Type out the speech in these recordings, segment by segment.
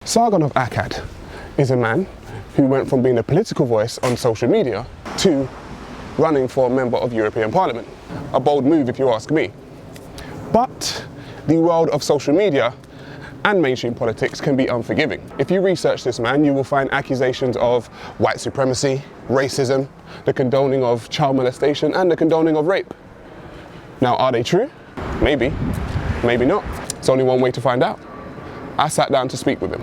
Sargon of Akkad is a man who went from being a political voice on social media to running for a member of European Parliament. A bold move if you ask me. But the world of social media and mainstream politics can be unforgiving. If you research this man, you will find accusations of white supremacy, racism, the condoning of child molestation and the condoning of rape. Now, are they true? Maybe, maybe not. It's only one way to find out. I sat down to speak with him.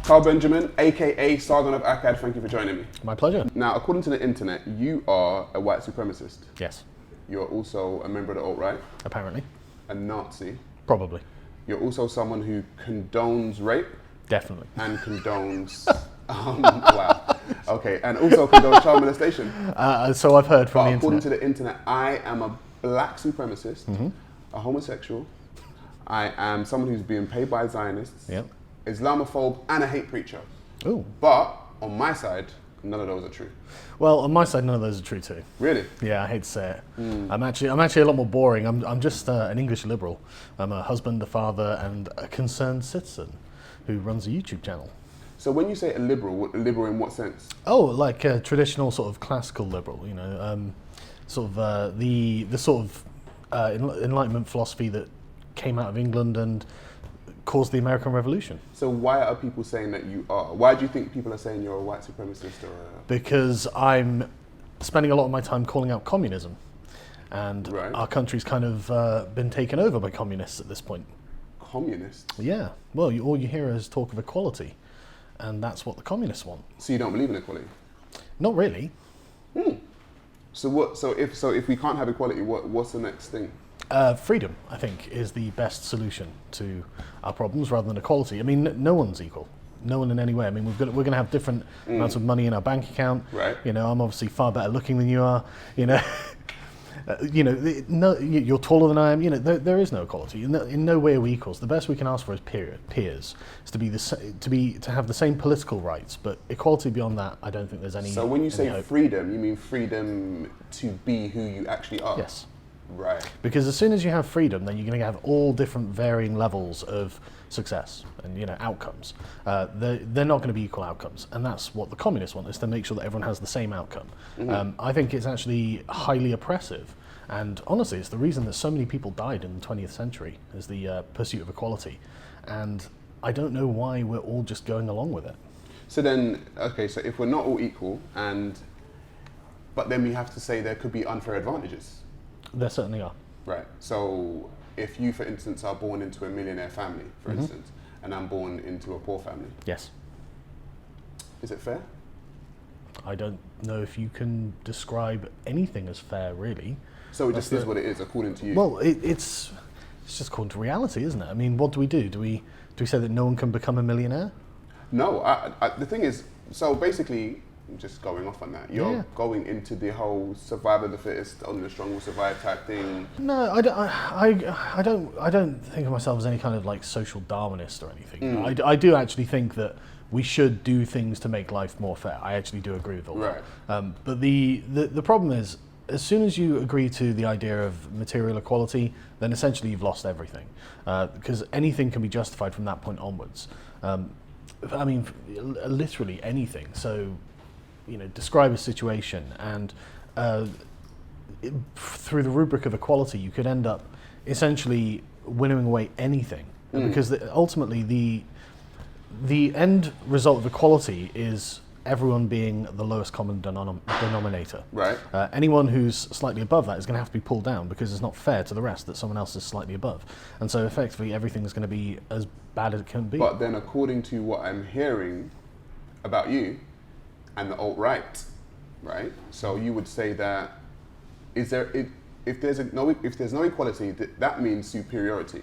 Carl Benjamin, aka Sargon of Akkad, thank you for joining me. My pleasure. Now, according to the internet, you are a white supremacist. Yes. You're also a member of the alt-right. Apparently. A Nazi. Probably. You're also someone who condones rape. Definitely. And condones, wow. Okay, and also condones child molestation. So I've heard from the according internet. to the internet, I am a black supremacist, a homosexual. I am someone who's being paid by Zionists. Yep. Islamophobe and a hate preacher. Ooh. But on my side, none of those are true. Well, on my side, none of those are true too. Really? Yeah, I hate to say it. I'm actually a lot more boring. I'm just an English liberal. I'm a husband, a father, and a concerned citizen who runs a YouTube channel. So when you say a liberal in what sense? Oh, like a traditional sort of classical liberal. You know, the sort of Enlightenment philosophy that came out of England and caused the American Revolution. So why are people saying that you are? Why do you think people are saying you're a white supremacist or a... Because I'm spending a lot of my time calling out communism. And our country's kind of been taken over by communists at this point. Communists? Yeah. Well, all you hear is talk of equality. And that's what the communists want. So you don't believe in equality? Not really. So if we can't have equality, what's the next thing? Freedom, I think, is the best solution to our problems rather than equality. I mean, no one's equal. No one in any way. I mean, we're going to have different amounts of money in our bank account. Right. You know, I'm obviously far better looking than you are. You know, you're taller than I am. You know, there is no equality. In no way are we equals. The best we can ask for is peers. Is to have the same political rights, but equality beyond that, I don't think there's any. So when you say hope. freedom, you mean freedom to be who you actually are? Yes. Right. Because as soon as you have freedom, then you're going to have all different varying levels of success and outcomes. They're not going to be equal outcomes, and that's what the communists want, is to make sure that everyone has the same outcome. I think it's actually highly oppressive, and honestly, it's the reason that so many people died in the 20th century, is the pursuit of equality, and I don't know why we're all just going along with it. So then, okay, so if we're not all equal, but then we have to say there could be unfair advantages. There certainly are. Right. So if you, for instance, are born into a millionaire family, for instance, and I'm born into a poor family. Yes. Is it fair? I don't know if you can describe anything as fair, really. So it just is what it is, according to you? Well, it's just according to reality, isn't it? I mean, what do? Do we say that no one can become a millionaire? No. The thing is, so basically, just going off on that, you're going into the whole survival of the fittest, only the strong will survive type thing. No, I don't think of myself as any kind of like social Darwinist or anything. I do actually think that we should do things to make life more fair. I actually do agree with all that. But the problem is, as soon as you agree to the idea of material equality, then essentially you've lost everything, because anything can be justified from that point onwards. I mean, literally anything. So, describe a situation, and through the rubric of equality, you could end up essentially winnowing away anything, because ultimately the end result of equality is everyone being the lowest common denominator. Right. Anyone who's slightly above that is going to have to be pulled down, because it's not fair to the rest that someone else is slightly above, and so effectively everything's going to be as bad as it can be. But then, according to what I'm hearing about you and the alt-right, right? So you would say that if there's no equality, that means superiority.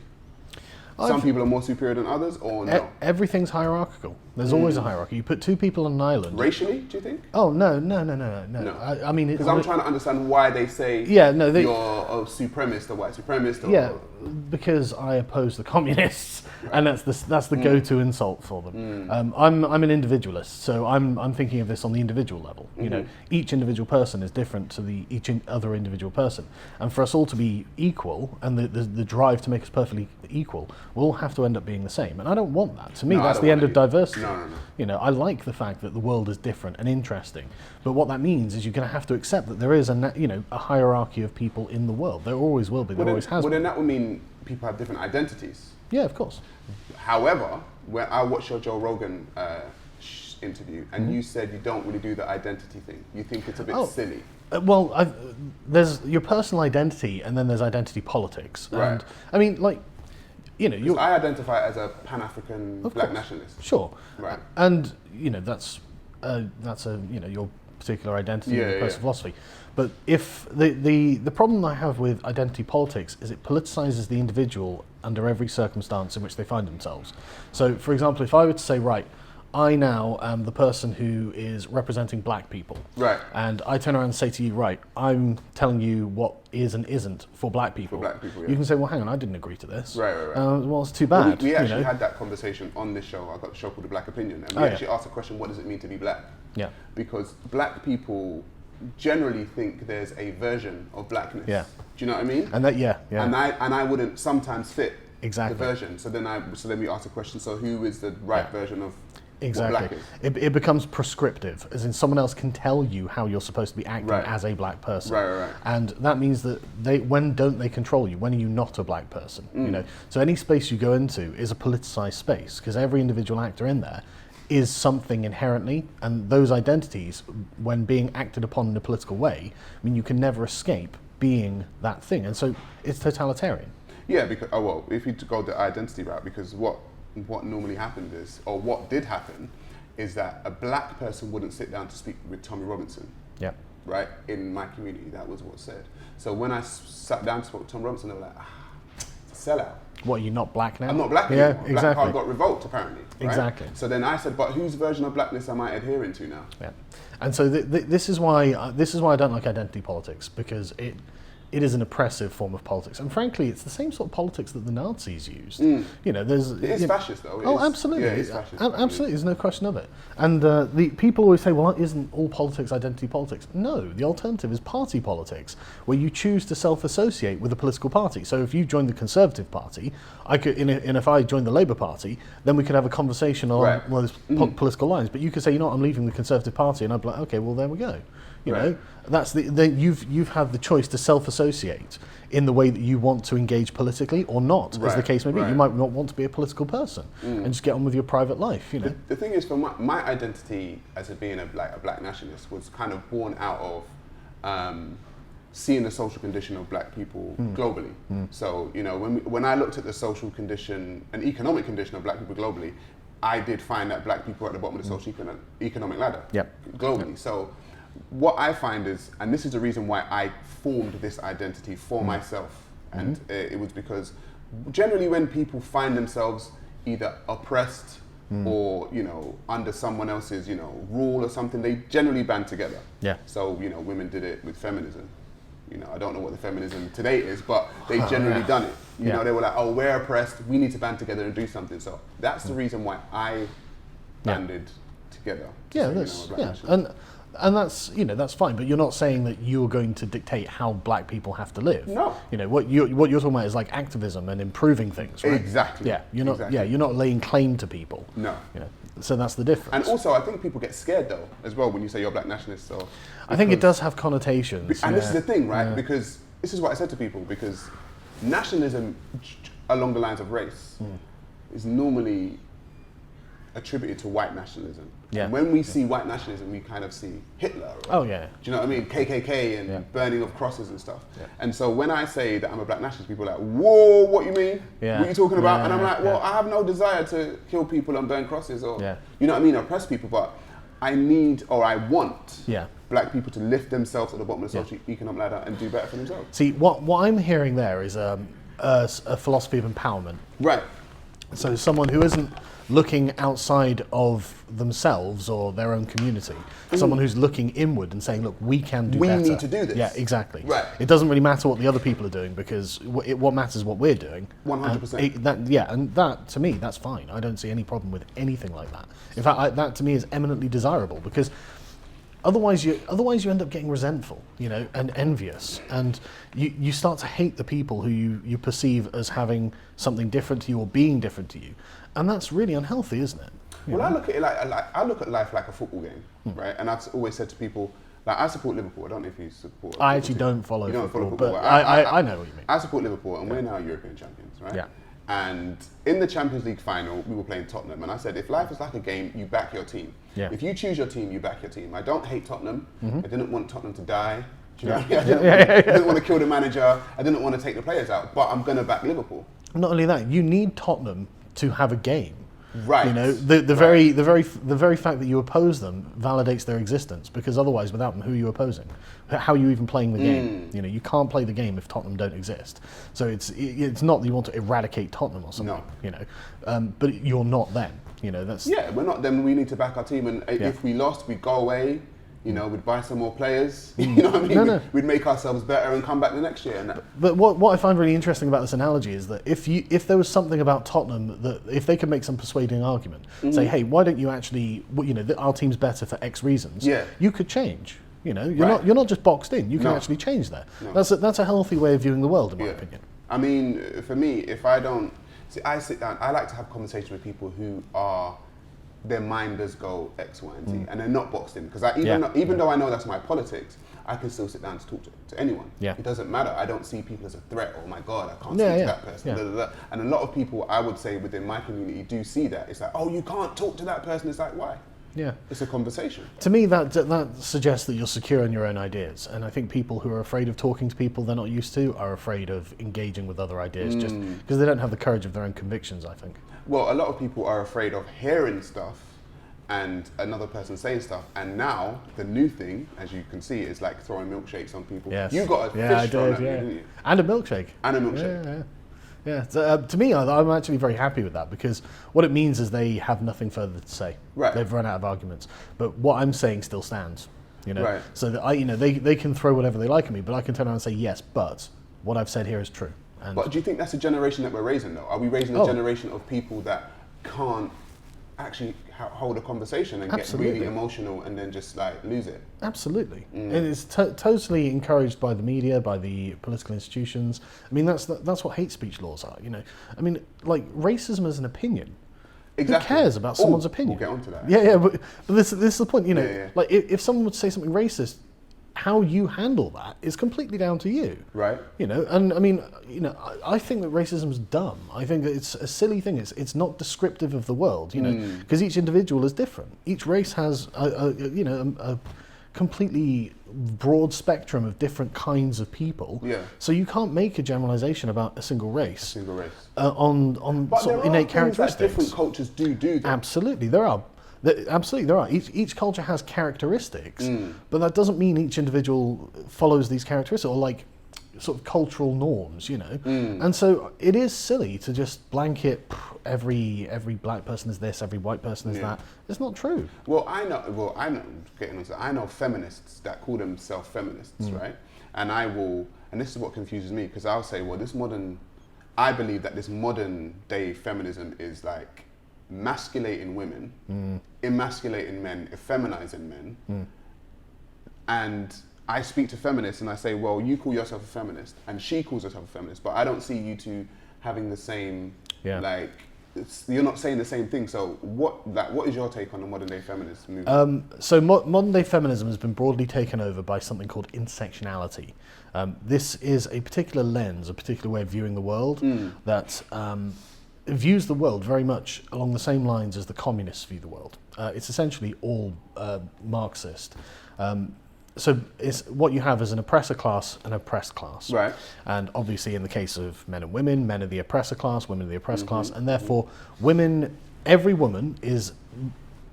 Some people are more superior than others, or no? Everything's hierarchical. There's always a hierarchy. You put two people on an island. Racially, do you think? Oh, no. I mean, because I'm trying to understand why they say you're a supremacist, a white supremacist. Because I oppose the communists, and that's the go-to insult for them. I'm an individualist, so I'm thinking of this on the individual level. You know, each individual person is different to each other individual person, and for us all to be equal, and the drive to make us perfectly equal, we'll all have to end up being the same. And I don't want that. To me, that's the end of diversity. No. You know, I like the fact that the world is different and interesting, but what that means is you're going to have to accept that there is a hierarchy of people in the world. There always will be. There always has been. Well, then that would mean people have different identities. Yeah, of course. However, when I watched your Joe Rogan interview, and you said you don't really do the identity thing. You think it's a bit silly. There's your personal identity, and then there's identity politics. Right. And I mean, like, you know, I identify as a Pan-African black nationalist. Sure. Right. And you know, that's your particular identity, your personal philosophy. But if the problem I have with identity politics is it politicizes the individual under every circumstance in which they find themselves. So, for example, if I were to say, right, I now am the person who is representing black people. Right. And I turn around and say to you, right, I'm telling you what is and isn't for black people. For black people, yeah. You can say, well, hang on, I didn't agree to this. Right. Well, it's too bad. Well, we actually had that conversation on this show. I got a show called The Black Opinion. And we actually asked the question, what does it mean to be black? Yeah. Because black people generally think there's a version of blackness. Yeah. Do you know what I mean? And that, And I wouldn't sometimes fit exactly the version. So then we ask the question, so who is the right version of exactly what black is? It becomes prescriptive, as in someone else can tell you how you're supposed to be acting as a black person. Right. And that means that when don't they control you? When are you not a black person? You know, so any space you go into is a politicized space, because every individual actor in there is something inherently, and those identities, when being acted upon in a political way, I mean, you can never escape being that thing, and so it's totalitarian. Yeah, because if you go the identity route, because what normally happened is, or what did happen, is that a black person wouldn't sit down to speak with Tommy Robinson. Yeah. Right? In my community, that was what's said. So when I sat down to speak with Tom Robinson, they were like, it's a sellout. What, you're not black now? I'm not black anymore. Yeah, exactly. Black card got revoked, apparently. Right? Exactly. So then I said, but whose version of blackness am I adhering to now? Yeah. And so this is why I don't like identity politics, because it is an oppressive form of politics, and frankly, it's the same sort of politics that the Nazis used. You know, it is fascist, though. Absolutely. Yeah, it's fascist. Absolutely, there's no question of it. And the people always say, well, isn't all politics identity politics? No, the alternative is party politics, where you choose to self-associate with a political party. So if you join the Conservative Party, I could, and if I joined the Labour Party, then we could have a conversation on political lines. But you could say, you know what, I'm leaving the Conservative Party, and I'd be like, okay, well, there we go. You know, that's you've had the choice to self-associate in the way that you want to engage politically or not, as the case may be. You might not want to be a political person and just get on with your private life. You know, the thing is, for my identity as being a black nationalist was kind of born out of seeing the social condition of black people globally. So you know, when I looked at the social condition and economic condition of black people globally, I did find that black people are at the bottom of the social economic ladder globally. So what I find is, and this is the reason why I formed this identity for myself, and it was because generally when people find themselves either oppressed or, you know, under someone else's, you know, rule or something, they generally band together. Yeah. So, you know, women did it with feminism. You know, I don't know what the feminism today is, but they generally done it. You know, they were like, oh, we're oppressed, we need to band together and do something. So that's the reason why I banded together. And that's, you know, that's fine, but you're not saying that you're going to dictate how black people have to live. No. You know, what you're talking about is like activism and improving things, right? Exactly. Yeah, you're not you're not laying claim to people. No. You know, so that's the difference. And also I think people get scared though as well when you say you're a black nationalist. So I think it does have connotations. And this is the thing, right? Because this is what I said to people, because nationalism along the lines of race is normally attributed to white nationalism. Yeah. And when we see white nationalism, we kind of see Hitler. Or, do you know what I mean? KKK and burning of crosses and stuff. Yeah. And so when I say that I'm a black nationalist, people are like, whoa, what you mean? Yeah. What are you talking about? And I'm like, well, I have no desire to kill people and burn crosses or, you know what I mean, oppress people, but I need, or I want black people to lift themselves at the bottom of the socio-economic ladder and do better for themselves. See, what I'm hearing there is a philosophy of empowerment. Right. So someone who isn't looking outside of themselves or their own community, someone who's looking inward and saying, look, we can do better. We need to do this. Yeah, exactly. Right. It doesn't really matter what the other people are doing, because what matters is what we're doing. 100%. And that, to me, that's fine. I don't see any problem with anything like that. In fact, that to me is eminently desirable, because otherwise you end up getting resentful, and envious, and you start to hate the people who you perceive as having something different to you or being different to you, and that's really unhealthy, isn't it? Well, I look at it like I look at life like a football game, right? And I've always said to people, like, I support Liverpool. I don't know if you support. I actually don't follow you don't football, follow football, but I know what you mean. I support Liverpool, and we're now European champions, right? Yeah. And in the Champions League final, we were playing Tottenham, and I said, if life is like a game, you back your team. Yeah. If you choose your team, you back your team. I don't hate Tottenham. I didn't want Tottenham to die. Do you know what I mean? I didn't want to kill the manager. I didn't want to take the players out, but I'm going to back Liverpool. Not only that, you need Tottenham to have a game. Right. The very fact that you oppose them validates their existence, because otherwise, without them, who are you opposing? How are you even playing the game? You can't play the game if Tottenham don't exist. So it's not that you want to eradicate Tottenham or something. No. But you're not them. That's we're not them. We need to back our team, and if we lost, we'd go away. We'd buy some more players. You know what I mean? No. We'd make ourselves better and come back the next year. And But what I find really interesting about this analogy is that if there was something about Tottenham that if they could make some persuading argument, say, hey, why don't you actually, our team's better for X reasons? Yeah. You could change. You're not just boxed in. You can actually change that. No. That's a healthy way of viewing the world, in my opinion. I mean, for me, if I don't I sit down. I like to have conversations with people who are. Their mind does go X, Y, and Z, and they're not boxed in. Because even though I know that's my politics, I can still sit down to talk to anyone. Yeah. It doesn't matter. I don't see people as a threat. Oh my God, I can't speak to that person. Blah, blah, blah. And a lot of people, I would say, within my community, do see that. It's like, oh, you can't talk to that person. It's like, why? Yeah. It's a conversation. To me, that suggests that you're secure in your own ideas. And I think people who are afraid of talking to people they're not used to are afraid of engaging with other ideas just because they don't have the courage of their own convictions, I think. Well, a lot of people are afraid of hearing stuff and another person saying stuff. And now, the new thing, as you can see, is like throwing milkshakes on people. Yes. You got a fish thrown at you, didn't you? And a milkshake. And a milkshake. Yeah. So, to me, I'm actually very happy with that, because what it means is they have nothing further to say. Right. They've run out of arguments. But what I'm saying still stands. Right. So that they can throw whatever they like at me, but I can turn around and say, yes, but what I've said here is true. And but do you think that's a generation that we're raising, though? Are we raising a generation of people that can't actually hold a conversation and get really emotional and then just like lose it? Absolutely. And it's totally encouraged by the media, by the political institutions. I mean, that's what hate speech laws are. I mean, like, racism is an opinion. Exactly. Who cares about someone's opinion? We'll get onto that. Yeah, but this is the point. Like if someone would say something racist, how you handle that is completely down to you. Right. And I mean, I think that racism is dumb. I think that it's a silly thing. It's not descriptive of the world, because each individual is different. Each race has a completely broad spectrum of different kinds of people. Yeah. So you can't make a generalization about a single race. On sort of innate characteristics. That different cultures do that. Absolutely, there are. Absolutely, there are. Each culture has characteristics, but that doesn't mean each individual follows these characteristics or like sort of cultural norms, And so it is silly to just blanket every black person is this, every white person is that. It's not true. Well, I know feminists that call themselves feminists, right? And this is what confuses me, because I'll say, well, I believe that this modern day feminism is like masculating women, emasculating men, effeminizing men. And I speak to feminists and I say, well, you call yourself a feminist and she calls herself a feminist, but I don't see you two having the same, you're not saying the same thing. So what is your take on the modern day feminist movement? So modern day feminism has been broadly taken over by something called intersectionality. This is a particular lens, a particular way of viewing the world that views the world very much along the same lines as the communists view the world. It's essentially all Marxist. So what you have is an oppressor class and oppressed class. Right. And obviously in the case of men and women, men are the oppressor class, women are the oppressed class, and therefore every woman is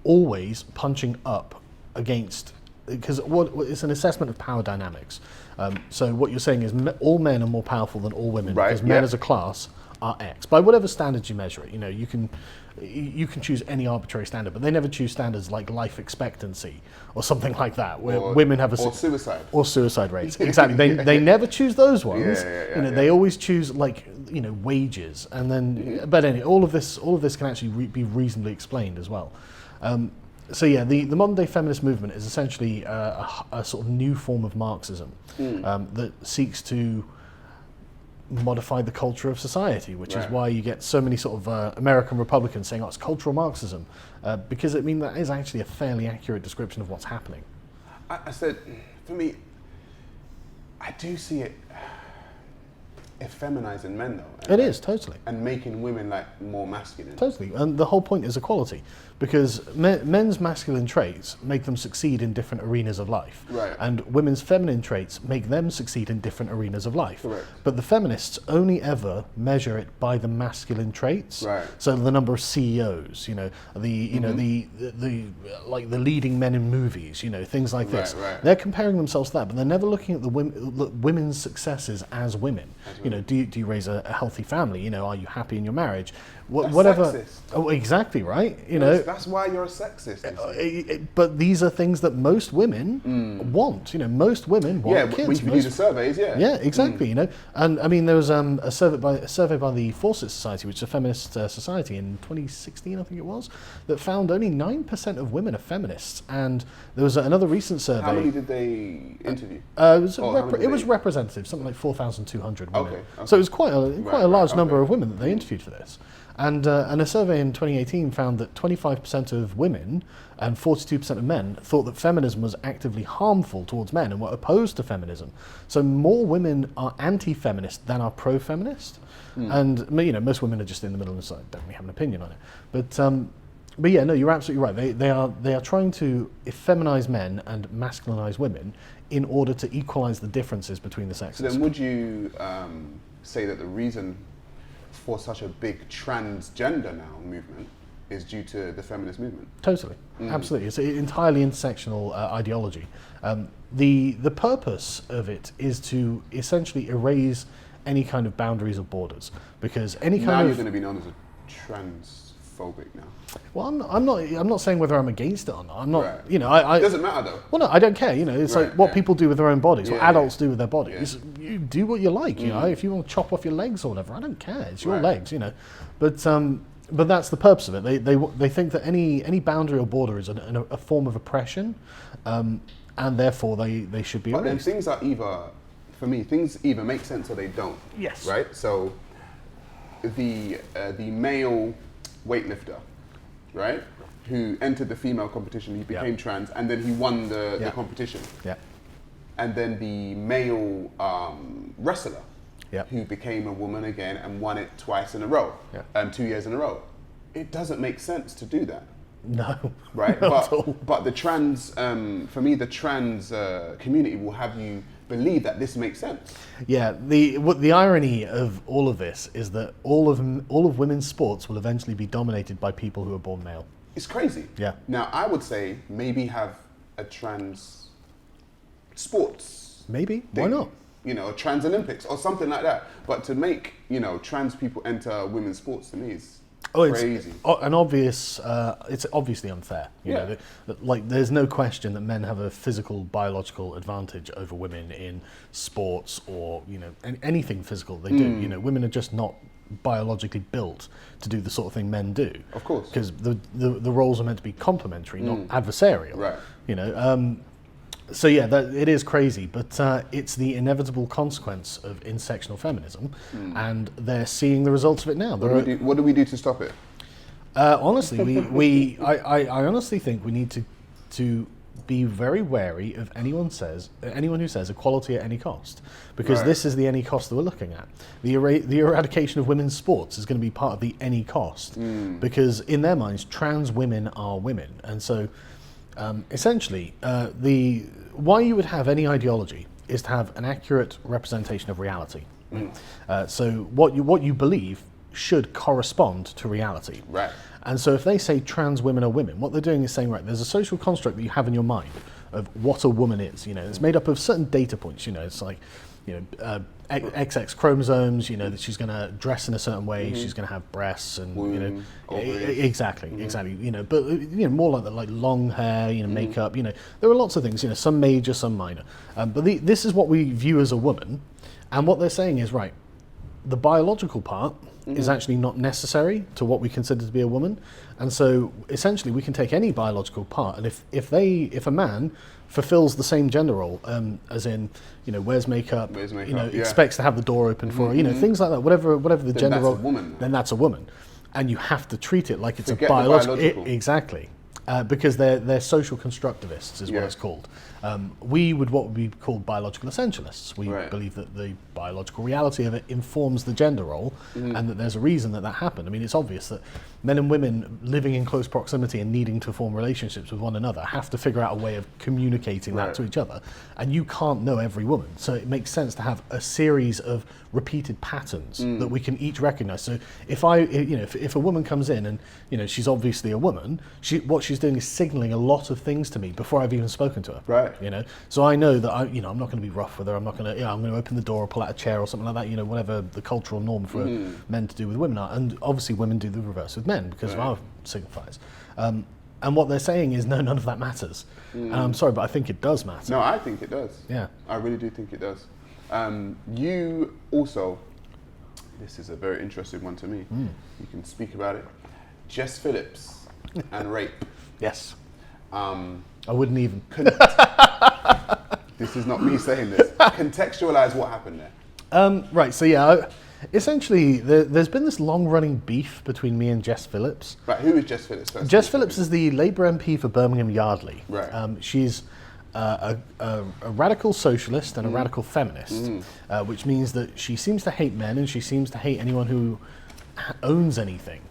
always punching up against, because it's an assessment of power dynamics. So what you're saying is all men are more powerful than all women, because men as a class are X by whatever standards you measure it. You can choose any arbitrary standard, but they never choose standards like life expectancy or something like that, where women have or suicide rates. Exactly. They never choose those ones. They always choose wages, and then but anyway, all of this can actually be reasonably explained as well. The modern day feminist movement is essentially a sort of new form of Marxism that seeks to modify the culture of society, which is why you get so many sort of American Republicans saying, "Oh, it's cultural Marxism," because that is actually a fairly accurate description of what's happening. I said, for me, I do see it effeminizing men, though. It is, totally. And making women more masculine. Totally, and the whole point is equality, because men's masculine traits make them succeed in different arenas of life, and women's feminine traits make them succeed in different arenas of life. Correct. But the feminists only ever measure it by the masculine traits. So the number of CEOs, the leading men in movies, things like this. They're comparing themselves to that, but they're never looking at the women's successes as women. Do you raise a healthy family? Are you happy in your marriage? Whatever. Sexist. Oh, exactly right. That's why you're a sexist. But these are things that most women want. Most women want kids. We do the surveys. Yeah, exactly. And I mean, there was a survey by the Fawcett Society, which is a feminist society, in 2016, I think it was, that found only 9% of women are feminists. And there was another recent survey. How many did they interview? It was representative, something like 4,200 women. Okay. So it was quite a large number of women that they interviewed for this. And a survey in 2018 found that 25% of women and 42% of men thought that feminism was actively harmful towards men and were opposed to feminism. So more women are anti-feminist than are pro-feminist. And most women are just in the middle and don't really have an opinion on it. But yeah, no, you're absolutely right. They are trying to effeminize men and masculinize women in order to equalize the differences between the sexes. So then would you say that the reason for such a big transgender now movement is due to the feminist movement? Totally, absolutely. It's an entirely intersectional ideology. The purpose of it is to essentially erase any kind of boundaries or borders, because any kind now of... you're going to be known as a transphobic now. Well, I'm not saying whether I'm against it or not. I'm not. Right. It doesn't matter though. Well, no, I don't care. It's like what people do with their own bodies, what adults do with their bodies. Yeah. You do what you like. If you want to chop off your legs or whatever, I don't care. It's your legs. But that's the purpose of it. They think that any boundary or border is a form of oppression, and therefore they should be erased. But then things either make sense or they don't. Yes. Right. So the male weightlifter, right, who entered the female competition, he became trans, and then he won the competition. Yeah. And then the male wrestler, who became a woman again and won it twice in a row, 2 years in a row. It doesn't make sense to do that. No. Right? But the trans, for me, the trans community will have you believe that this makes sense. Yeah, the irony of all of this is that all of women's sports will eventually be dominated by people who are born male. It's crazy. Yeah. Now, I would say maybe have a trans sports. Maybe. Thing. Why not? A trans Olympics or something like that. But to make, trans people enter women's sports, to me is crazy. It's obviously unfair. There's no question that men have a physical, biological advantage over women in sports or anything physical they do. Women are just not biologically built to do the sort of thing men do. Of course. Because the roles are meant to be complementary, not adversarial. Right. So yeah, it is crazy, but it's the inevitable consequence of intersectional feminism, and they're seeing the results of it now. What do we do to stop it? Honestly, I honestly think we need to be very wary of anyone who says equality at any cost, because this is the any cost that we're looking at. The eradication of women's sports is going to be part of the any cost, because in their minds, trans women are women, and so. Essentially, why you would have any ideology is to have an accurate representation of reality. So what you believe should correspond to reality. Right. And so if they say trans women are women, what they're doing is saying, right, there's a social construct that you have in your mind of what a woman is. It's made up of certain data points. It's like XX chromosomes, that she's going to dress in a certain way, she's going to have breasts, and exactly, but more like that, like long hair, makeup, there are lots of things, some major, some minor, but this is what we view as a woman, and what they're saying is, right, the biological part is actually not necessary to what we consider to be a woman, and so essentially we can take any biological part, and if a man fulfills the same gender role, as in, wears makeup, expects to have the door open for her, things like that, whatever the gender role, then that's a woman, and you have to treat it like it's a biological. Exactly. Because they're social constructivists is what it's called. We would what would be called biological essentialists. We believe that the biological reality of it informs the gender role, and that there's a reason that happened. I mean, it's obvious that men and women living in close proximity and needing to form relationships with one another have to figure out a way of communicating that to each other, and you can't know every woman, so it makes sense to have a series of repeated patterns that we can each recognize. So if if a woman comes in and she's obviously a woman, what she's doing is signaling a lot of things to me before I've even spoken to her. Right. So I know that I'm not going to be rough with her. I'm not going to I'm going to open the door or pull out a chair or something like that. Whatever the cultural norm for men to do with women are, and obviously women do the reverse with men because of our signifiers. And what they're saying is no, none of that matters. And I'm sorry, but I think it does matter. No, I think it does. Yeah, I really do think it does. You also, this is a very interesting one to me. You can speak about it. Jess Phillips and rape. Yes. I wouldn't even. This is not me saying this. Contextualize what happened there. Right, so essentially there's been this long-running beef between me and Jess Phillips. Right, who is Jess Phillips? Jess Phillips is the Labour MP for Birmingham Yardley. Right. She's a radical socialist and a radical feminist, which means that she seems to hate men and she seems to hate anyone who owns anything.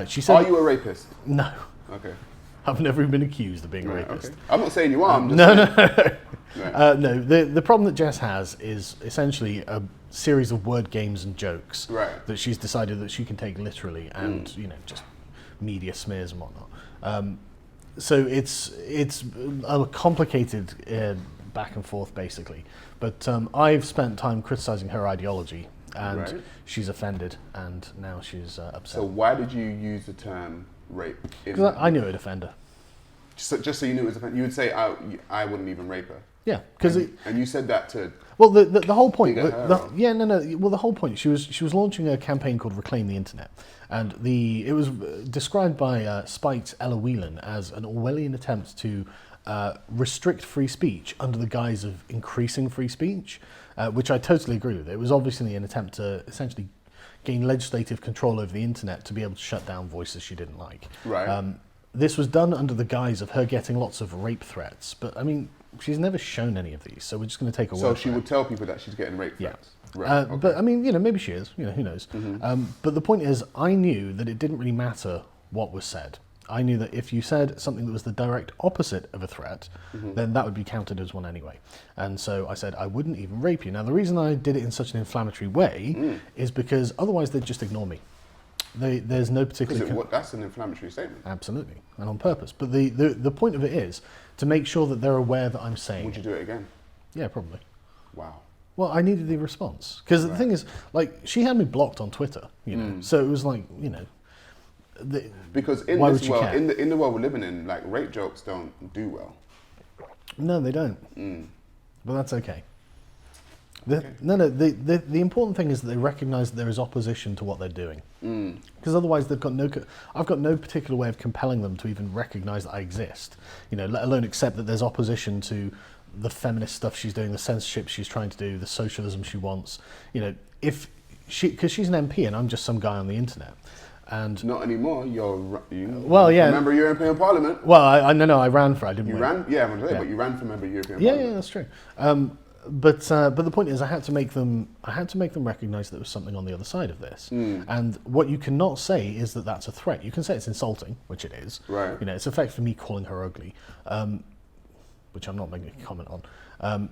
She said, "Are you a rapist?" No. Okay. I've never been accused of being a rapist. Okay. I'm not saying you are. I'm just saying. No. The problem that Jess has is essentially a series of word games and jokes that she's decided that she can take literally, and just media smears and whatnot. So it's a complicated back and forth basically. But I've spent time criticizing her ideology, and she's offended, and now she's upset. So why did you use the term rape? Because I knew it would offend her. Just so you knew it was offended, you would say I wouldn't even rape her. Yeah, because and you said that to. Well, the whole point. Well, the whole point. She was launching a campaign called Reclaim the Internet, and it was described by Spike's Ella Whelan as an Orwellian attempt to restrict free speech under the guise of increasing free speech, which I totally agree with. It was obviously an attempt to essentially gain legislative control over the internet to be able to shut down voices she didn't like. Right. This was done under the guise of her getting lots of rape threats, but I mean, she's never shown any of these, so we're just going to take a word. So she would tell people that she's getting rape threats. Yeah. Right. Okay. But I mean, maybe she is. Who knows? But the point is, I knew that it didn't really matter what was said. I knew that if you said something that was the direct opposite of a threat, then that would be counted as one anyway. And so I said, I wouldn't even rape you. Now, the reason I did it in such an inflammatory way is because otherwise they'd just ignore me. There's no particular... that's an inflammatory statement. Absolutely, and on purpose. But the point of it is to make sure that they're aware that I'm saying Would you do it again? Yeah, probably. Wow. Well, I needed the response. Because the thing is, like, she had me blocked on Twitter, so it was like, because in why this would you world, care? in the world we're living in, like, rape jokes don't do well. No, they don't. But that's okay. The important thing is that they recognise that there is opposition to what they're doing. Because otherwise I've got no particular way of compelling them to even recognise that I exist. Let alone accept that there's opposition to the feminist stuff she's doing, the censorship she's trying to do, the socialism she wants. Because she's an MP and I'm just some guy on the internet. And not anymore. You're member of European Parliament. Well, I ran for it. I didn't. You win. ran, yeah, I'm saying, but you ran for member of European Parliament. Yeah, that's true. But the point is, I had to make them recognise that there was something on the other side of this. And what you cannot say is that that's a threat. You can say it's insulting, which it is. Right. It's effectively me calling her ugly, which I'm not making a comment on.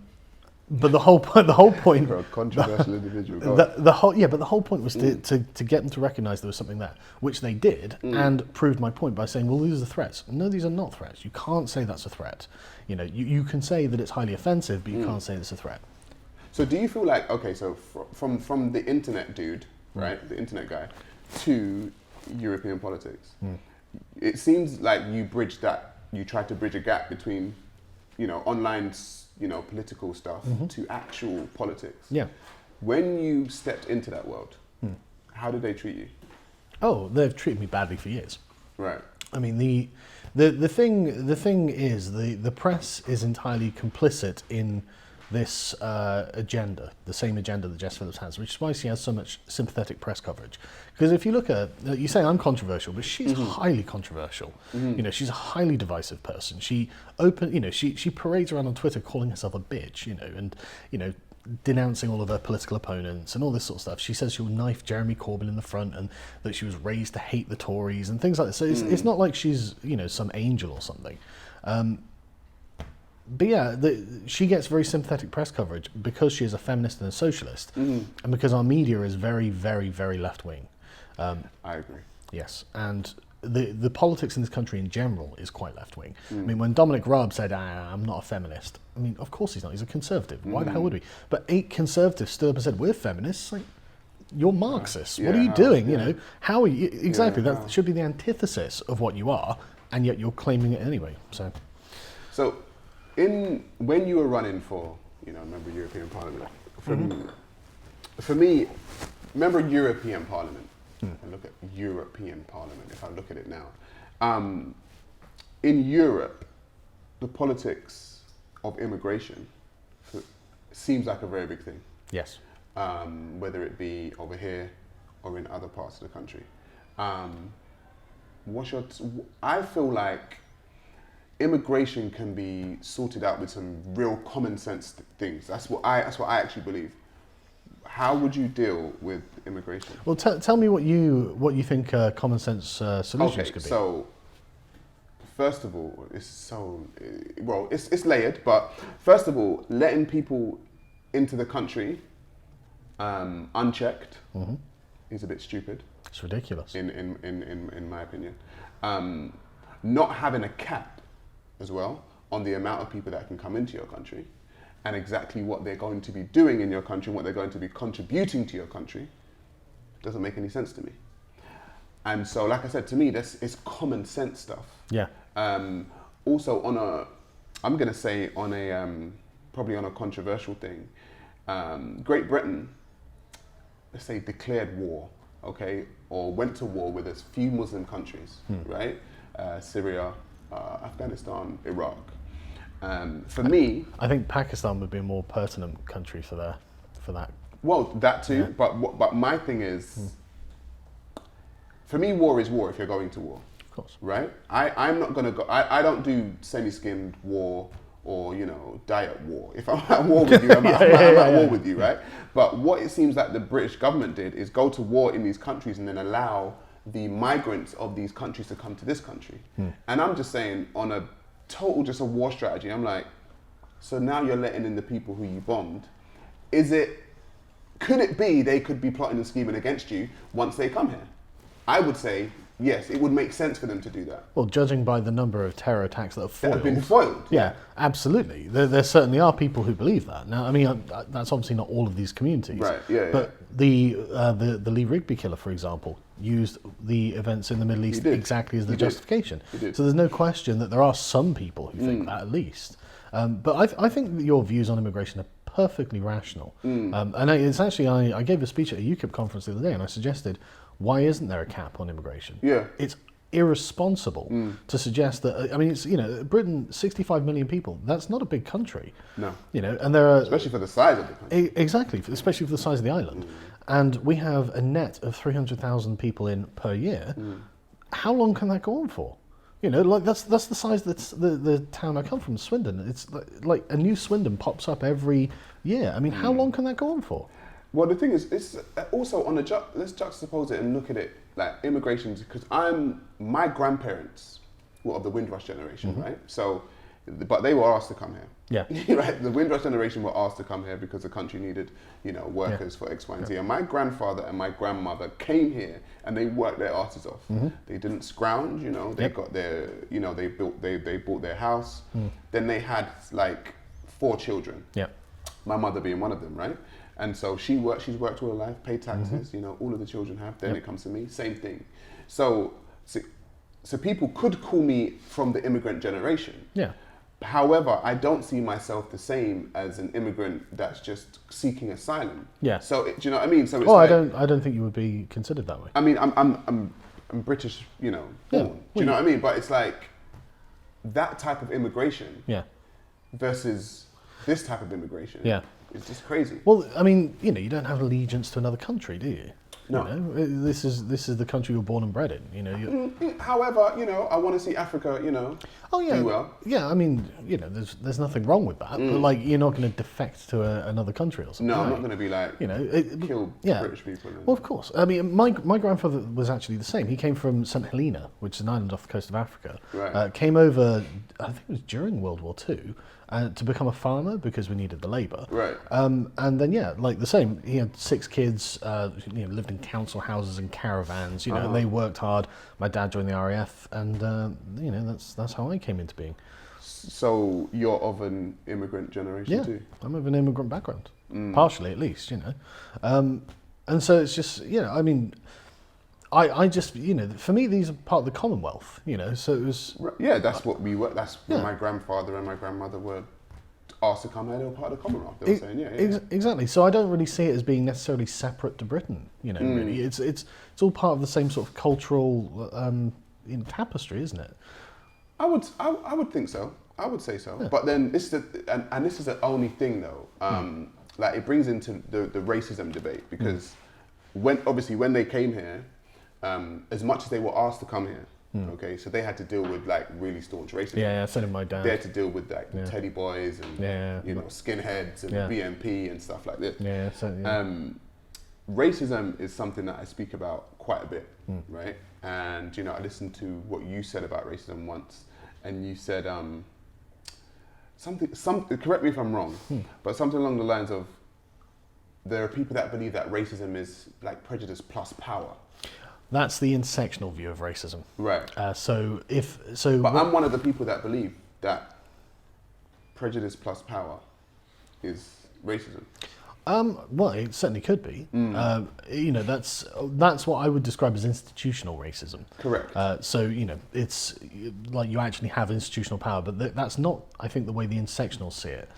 But the whole point. For a controversial individual. The whole point was to get them to recognise there was something there, which they did, and proved my point by saying, well, these are threats. No, these are not threats. You can't say that's a threat. You can say that it's highly offensive, but you can't say it's a threat. So do you feel like, okay, so from the internet dude, right, the internet guy, to European politics, it seems like you tried to bridge a gap between, online, political stuff to actual politics. Yeah. When you stepped into that world, how did they treat you? Oh, they've treated me badly for years. Right. I mean, the thing is, the press is entirely complicit in this agenda, the same agenda that Jess Phillips has, which is why she has so much sympathetic press coverage. Because if you look at, you say I'm controversial, but she's highly controversial. She's a highly divisive person. She parades around on Twitter calling herself a bitch, and denouncing all of her political opponents and all this sort of stuff. She says she'll knife Jeremy Corbyn in the front and that she was raised to hate the Tories and things like that. So it's not like she's, some angel or something. But yeah, she gets very sympathetic press coverage because she is a feminist and a socialist, and because our media is very, very, very left-wing. I agree. Yes, and the politics in this country in general is quite left-wing. I mean, when Dominic Raab said, I'm not a feminist, I mean, of course he's not, he's a conservative. Why the hell would we? But 8 conservatives stood up and said, we're feminists. Like, you're Marxists. What are you doing? How are you? Exactly, that should be the antithesis of what you are, and yet you're claiming it anyway. So when you were running for, member of European Parliament, for me, member of European Parliament, and look at European Parliament, if I look at it now, in Europe, the politics of immigration seems like a very big thing. Yes. Whether it be over here or in other parts of the country. I feel like immigration can be sorted out with some real common sense things. That's what I actually believe. How would you deal with immigration? Well, tell me what you think common sense solutions could be. So first of all, it's layered, but first of all, letting people into the country unchecked is a bit stupid. It's ridiculous. In my opinion. Not having a cap as well on the amount of people that can come into your country and exactly what they're going to be doing in your country and what they're going to be contributing to your country doesn't make any sense to me. And so, like I said, to me, it's common sense stuff. Yeah. Also, I'm going to say probably on a controversial thing, Great Britain, let's say, declared war, okay, or went to war with a few Muslim countries, right? Syria, Afghanistan, Iraq. For me, I think Pakistan would be a more pertinent country for that. Well, that too. Yeah. But my thing is, for me, war is war if you're going to war. Of course. Right? I'm not going to go. I don't do semi-skimmed war or diet war. If I'm at war with you, I'm at war with you, right? But what it seems like the British government did is go to war in these countries and then allow the migrants of these countries to come to this country. And I'm just saying, on a total just a war strategy, I'm like, so now you're letting in the people who you bombed. Could it be they could be plotting and scheming against you once they come here? I would say, yes, it would make sense for them to do that. Well, judging by the number of terror attacks that have been foiled. Yeah, absolutely. There certainly are people who believe that. Now, I mean, that's obviously not all of these communities. Right, yeah. But the Lee Rigby killer, for example, used the events in the Middle East exactly as the justification. So there's no question that there are some people who think that, at least. But I think that your views on immigration are perfectly rational. And it's actually, I gave a speech at a UKIP conference the other day, and I suggested, why isn't there a cap on immigration? Yeah. It's irresponsible to suggest that, I mean, it's, Britain, 65 million people, that's not a big country. No. And there are... Especially for the size of the country. Exactly, especially for the size of the island. And we have a net of 300,000 people in per year. How long can that go on for? That's the size that's the town I come from, Swindon. It's like a new Swindon pops up every year. I mean, how long can that go on for? Well, the thing is, it's also on let's juxtapose it and look at it like immigration, because my grandparents were of the Windrush generation, right? So, but they were asked to come here. Yeah. Right. The Windrush generation were asked to come here because the country needed, workers for X, Y, and Z. And my grandfather and my grandmother came here and they worked their asses off. They didn't scrounge, they got their, they bought their house. Then they had like 4 children. Yeah. My mother being one of them, right? And so she's worked all her life, paid taxes, you know, all of the children have. Then it comes to me, same thing. So people could call me from the immigrant generation. Yeah. However, I don't see myself the same as an immigrant that's just seeking asylum. Yeah. So do you know what I mean? So it's I don't think you would be considered that way. I mean, I'm British, you know, born. Do you know what I mean? But it's like that type of immigration. Yeah. Versus this type of immigration. Yeah. It's just crazy. Well, I mean, you know, you don't have allegiance to another country, do you? No. You know, this is the country you're born and bred in. You know. However, you know, I want to see Africa, you know, do well. Yeah, I mean, you know, there's nothing wrong with that. But like, you're not going to defect to another country or something. No, I'm not going to be like, you know, kill British people. Well, of course. I mean, my grandfather was actually the same. He came from St Helena, which is an island off the coast of Africa. Right. Came over, I think it was during World War II. To become a farmer because we needed the labour. Right. And then like the same, he had 6 kids. You know, lived in council houses and caravans. You know, and they worked hard. My dad joined the RAF, and you know, that's how I came into being. So you're of an immigrant generation too? I'm of an immigrant background, partially at least. You know, and so it's just, you know, I mean. I just, you know, for me, these are part of the Commonwealth, you know, so it was... Yeah, that's what we were, that's when my grandfather and my grandmother were asked to come here, they were part of the Commonwealth. They were saying, Exactly, so I don't really see it as being necessarily separate to Britain, you know, really. It's all part of the same sort of cultural tapestry, isn't it? I would think so. I would say so. Yeah. But then this is and this is the only thing though, like it brings into the racism debate because when they came here, as much as they were asked to come here, okay, so they had to deal with like really staunch racism. Yeah, so did my dad. They had to deal with like the Teddy Boys and you know, skinheads and BNP and stuff like this. Yeah, so, racism is something that I speak about quite a bit, right? And you know, I listened to what you said about racism once, and you said something. Correct me if I'm wrong, but something along the lines of there are people that believe that racism is like prejudice plus power. That's the intersectional view of racism. Right. But I'm one of the people that believe that prejudice plus power is racism. Well, it certainly could be. You know, that's what I would describe as institutional racism. Correct. So, you know, it's like you actually have institutional power, but that's not, I think, the way the intersectionals see it.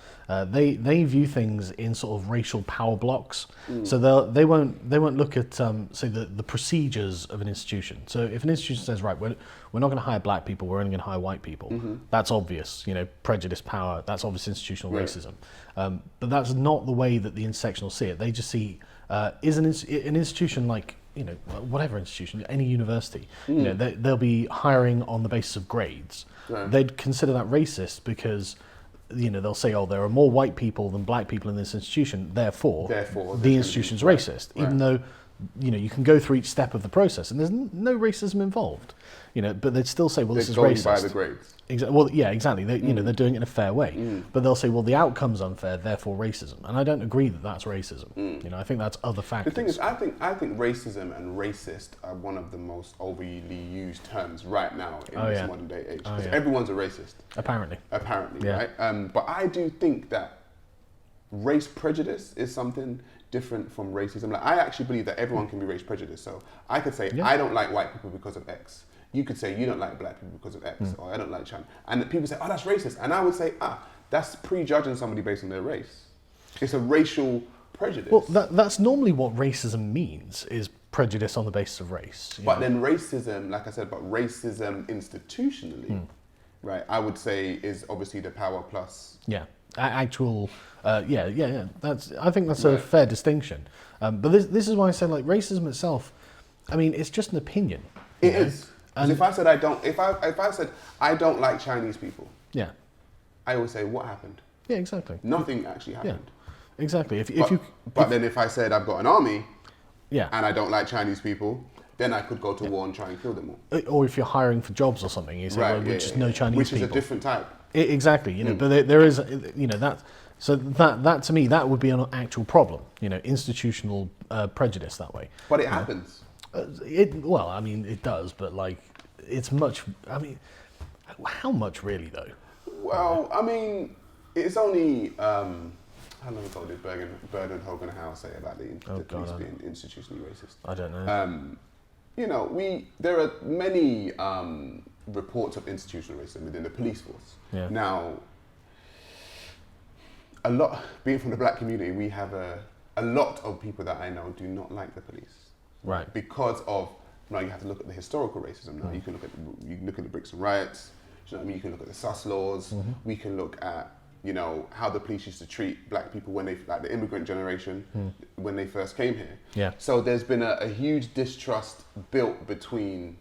They view things in sort of racial power blocks. So they won't look at say the procedures of an institution. So if an institution says, right, we're not going to hire black people, we're only going to hire white people. That's obvious, you know, prejudice, power. That's obvious institutional racism. But that's not the way that the intersectionals see it. They just see is an institution like, you know, whatever institution, any university, you know, they'll be hiring on the basis of grades. Right. They'd consider that racist because, you know, they'll say, oh, there are more white people than black people in this institution, therefore the institution's racist, even though, you know, you can go through each step of the process and there's no racism involved, you know, but they'd still say, well, this is racist. By the grades. Well, yeah, exactly. They, you know, they're doing it in a fair way, but they'll say, well, the outcome's unfair, therefore racism. And I don't agree that that's racism. You know, I think that's other factors. The thing is, I think racism and racist are one of the most overly used terms right now in this modern day age. Because everyone's a racist. Apparently, right? But I do think that race prejudice is something different from racism. Like, I actually believe that everyone can be race prejudiced. So I could say, I don't like white people because of X. You could say, you don't like black people because of X, or I don't like China. And people say, oh, that's racist. And I would say, that's prejudging somebody based on their race. It's a racial prejudice. Well, that's normally what racism means, is prejudice on the basis of race. But then racism, like I said, but racism institutionally, right, I would say is obviously the power plus. Yeah. Actual, I think that's a fair distinction. But this is why I say, like, racism itself, I mean, it's just an opinion. It is. Because if I said I don't like Chinese people, I always say, what happened? Yeah, exactly. Nothing actually happened. Yeah, exactly. But then if I said I've got an army, and I don't like Chinese people, then I could go to war and try and kill them all. Or if you're hiring for jobs or something, you say, well, just no Chinese people. Which is a different type. Exactly, you know, but there is, you know, that to me, that would be an actual problem, you know, institutional prejudice that way. But it happens. Well, I mean, it does, but like, it's much, I mean, how much really though? Well, I mean, it's only, how how long ago did Bernard Hogan Howe say about the police being institutionally racist? I don't know. You know, there are many reports of institutional racism within the police force. Yeah. Now, being from the black community, we have a lot of people that I know do not like the police. Right. Because of, now you have to look at the historical racism now. You can look at the Brixton riots, you know what I mean? You can look at the sus laws, we can look at, you know, how the police used to treat black people when they, like the immigrant generation, when they first came here. Yeah. So there's been a huge distrust built between,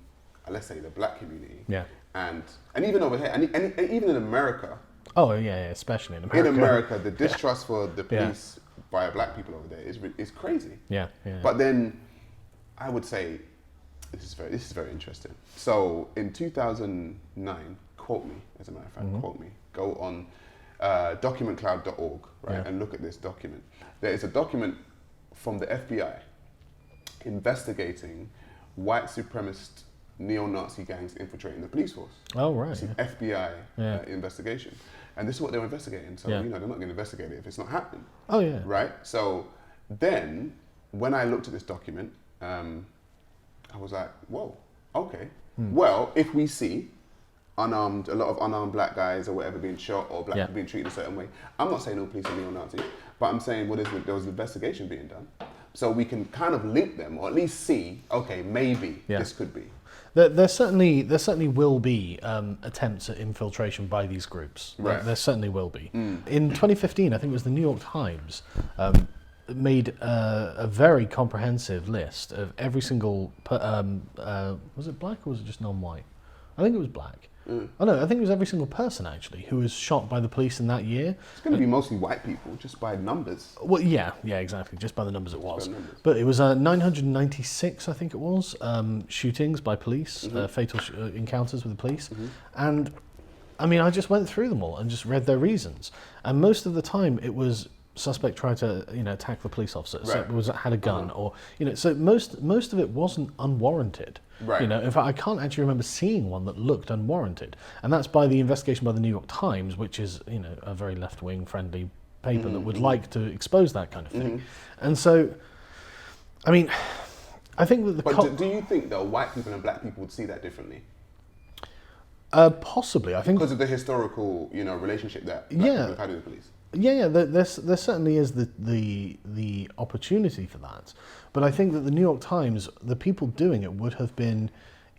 let's say, the black community, and even over here, and even in America. Oh yeah, especially in America. In America, the distrust for the police by black people over there is crazy. Yeah. But then, I would say, this is very interesting. So in 2009, quote me, as a matter of fact, quote me. Go on documentcloud.org, right, and look at this document. There is a document from the FBI investigating white supremacist neo-Nazi gangs infiltrating the police force. Oh, right. It's an FBI investigation. And this is what they were investigating. So, you know, they're not going to investigate it if it's not happening. Oh, yeah. Right? So then, when I looked at this document, I was like, whoa, okay. Well, if we see a lot of unarmed black guys or whatever being shot or black people being treated a certain way, I'm not saying all police are neo-Nazi, but I'm saying there was an investigation being done. So we can kind of link them, or at least see, okay, maybe this could be. There certainly will be attempts at infiltration by these groups. Right. There certainly will be. In 2015, I think it was the New York Times made a very comprehensive list of every single. Was it black or was it just non-white? I think it was black. Oh no, I think it was every single person actually who was shot by the police in that year. It's going to be mostly white people, just by numbers. Well, yeah, exactly. Just by the numbers it was. But it was 996, I think it was, shootings by police, fatal encounters with the police. And, I mean, I just went through them all and just read their reasons. And most of the time it was suspect tried to, you know, attack the police officer. Right. So it had a gun or, you know, so most of it wasn't unwarranted. Right. You know, in fact, I can't actually remember seeing one that looked unwarranted, and that's by the investigation by the New York Times, which is, you know, a very left-wing friendly paper that would like to expose that kind of thing. And so, I mean, I think that But do you think though white people and black people would see that differently? Possibly, I think because of the historical, you know, relationship that black people have had with the police. Yeah, there certainly is the opportunity for that. But I think that the New York Times, the people doing it would have been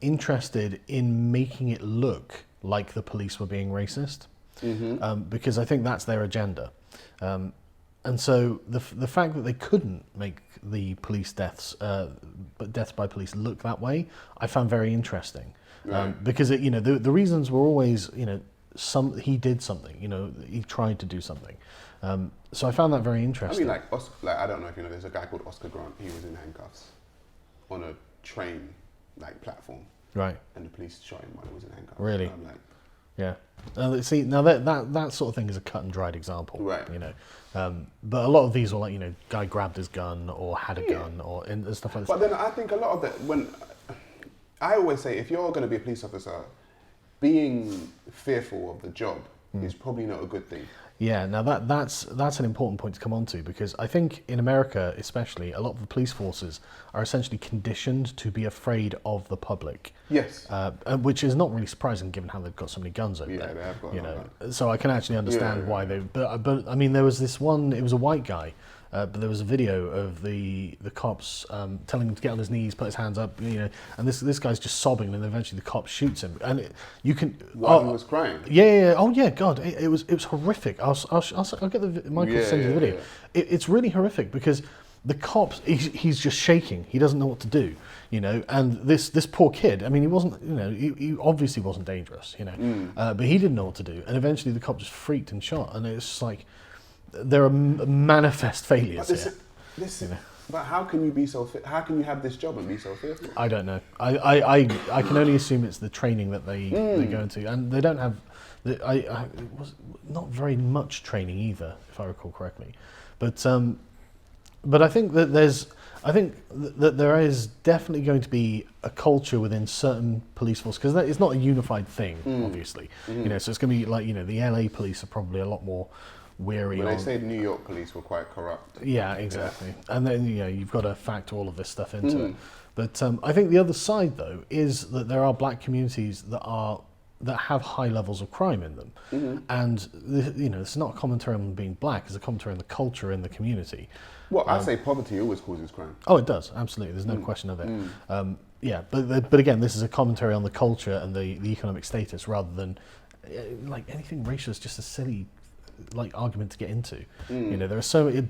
interested in making it look like the police were being racist, because I think that's their agenda. And so the fact that they couldn't make the police deaths by police look that way, I found very interesting. Right. Because it, you know, the reasons were always, you know, he did something, you know, he tried to do something. So I found that very interesting. I mean, like I don't know if you know, there's a guy called Oscar Grant. He was in handcuffs on a train, platform. Right. And the police shot him while he was in handcuffs. Really? I'm like, yeah. See, now that sort of thing is a cut and dried example. Right. You know, but a lot of these were like, you know, guy grabbed his gun or had a gun or and stuff like that. But then I think a lot of that, when I always say, if you're going to be a police officer, being fearful of the job is probably not a good thing. Yeah, now that's an important point to come on to, because I think in America especially, a lot of the police forces are essentially conditioned to be afraid of the public. Yes. Which is not really surprising given how they've got so many guns over there. Yeah, they have got a lot of guns. So I can actually understand why they... But I mean, there was this one, it was a white guy, but there was a video of the cops telling him to get on his knees, put his hands up, you know, and this guy's just sobbing, and then eventually the cop shoots him, and you can. While he was crying. Yeah. Oh yeah, God, it was horrific. I'll get Michael to send you the video. Yeah. It's really horrific because the cops, he's just shaking. He doesn't know what to do, you know. And this poor kid. I mean, he wasn't, you know, he obviously wasn't dangerous, you know, but he didn't know what to do, and eventually the cop just freaked and shot, and it's just like. There are manifest failures here. But how can you be so? How can you have this job and be so fearful? I don't know. I can only assume it's the training that they go into, and they don't have. It was not very much training either, if I recall correctly. But I think that there is definitely going to be a culture within certain police forces, because it's not a unified thing, obviously. You know, so it's going to be like, you know, the LA police are probably a lot more weary. When they say the New York police were quite corrupt. Yeah, exactly. Yeah. And then you've got to factor all of this stuff into it. But I think the other side, though, is that there are black communities that have high levels of crime in them, and it's not a commentary on being black; it's a commentary on the culture in the community. Well, I say poverty always causes crime. Oh, it does, absolutely. There's no question of it. Yeah, but again, this is a commentary on the culture and the economic status rather than like anything racial. Is just a silly argument to get into.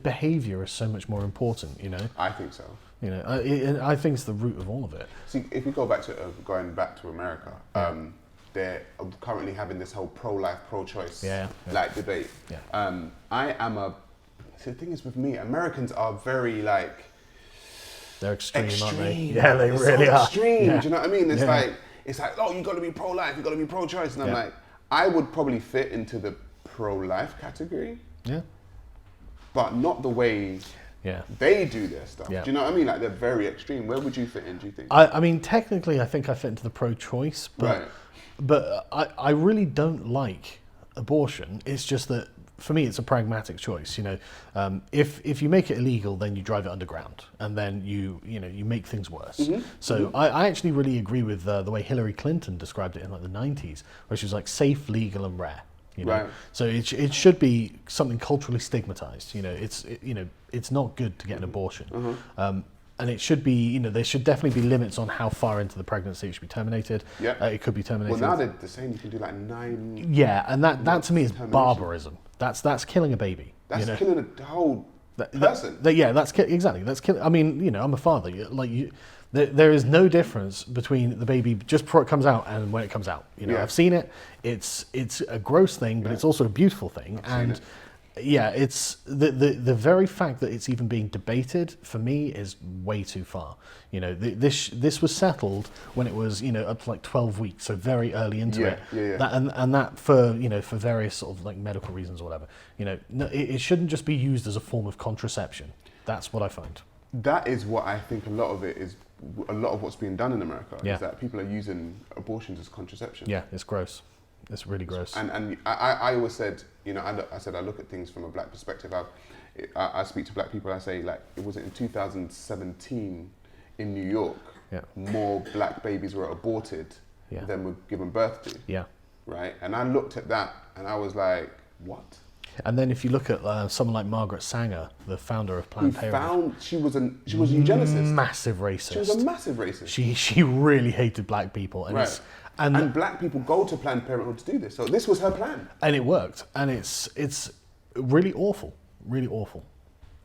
Behavior is so much more important. I think so. I think it's the root of all of it. See, if we go back to America, they're currently having this whole pro-life, pro-choice debate. Yeah. The thing is with me, Americans are very they're extreme, aren't they? Yeah, they really are. Extreme. Yeah. Do you know what I mean? It's like, oh, you got to be pro-life, you got to be pro-choice, and I'm like, I would probably fit into the pro-life category. Yeah. But not the way. Yeah. They do their stuff. Yeah. Do you know what I mean? They're very extreme. Where would you fit in, do you think? I mean, technically, I think I fit into the pro-choice, but I really don't like abortion. It's just that, for me, it's a pragmatic choice. If you make it illegal, then you drive it underground, and then you make things worse. So I actually really agree with the way Hillary Clinton described it in the 90s, where she was like safe, legal, and rare. Right. So it should be something culturally stigmatized. It's not good to get an abortion. And it should be, there should definitely be limits on how far into the pregnancy it should be terminated. Yeah. It could be terminated. Well, now they're saying you can do 9. Yeah, and that to me is barbarism. That's killing a baby. That's killing a whole person. Exactly. That's killing. I mean, I'm a father. There is no difference between the baby just before it comes out and when it comes out. I've seen it. It's a gross thing, but it's also a beautiful thing. And it's the very fact that it's even being debated for me is way too far. This was settled when it was up to 12 weeks, so very early into it. That for for various sort of medical reasons or whatever. It shouldn't just be used as a form of contraception. That's what I find. That is what I think. A lot of what's being done in America is that people are using abortions as contraception. Yeah, it's gross. It's really gross. And I always said, I look at things from a black perspective. I speak to black people. I say it was in 2017 in New York. Yeah. More black babies were aborted than were given birth to. Yeah. Right. And I looked at that and I was like, what? And then if you look at someone like Margaret Sanger, the founder of Planned Parenthood, she was a eugenicist. Massive racist. She was a massive racist. She really hated black people, and and black people go to Planned Parenthood to do this. So this was her plan, and it worked. And it's really awful, really awful.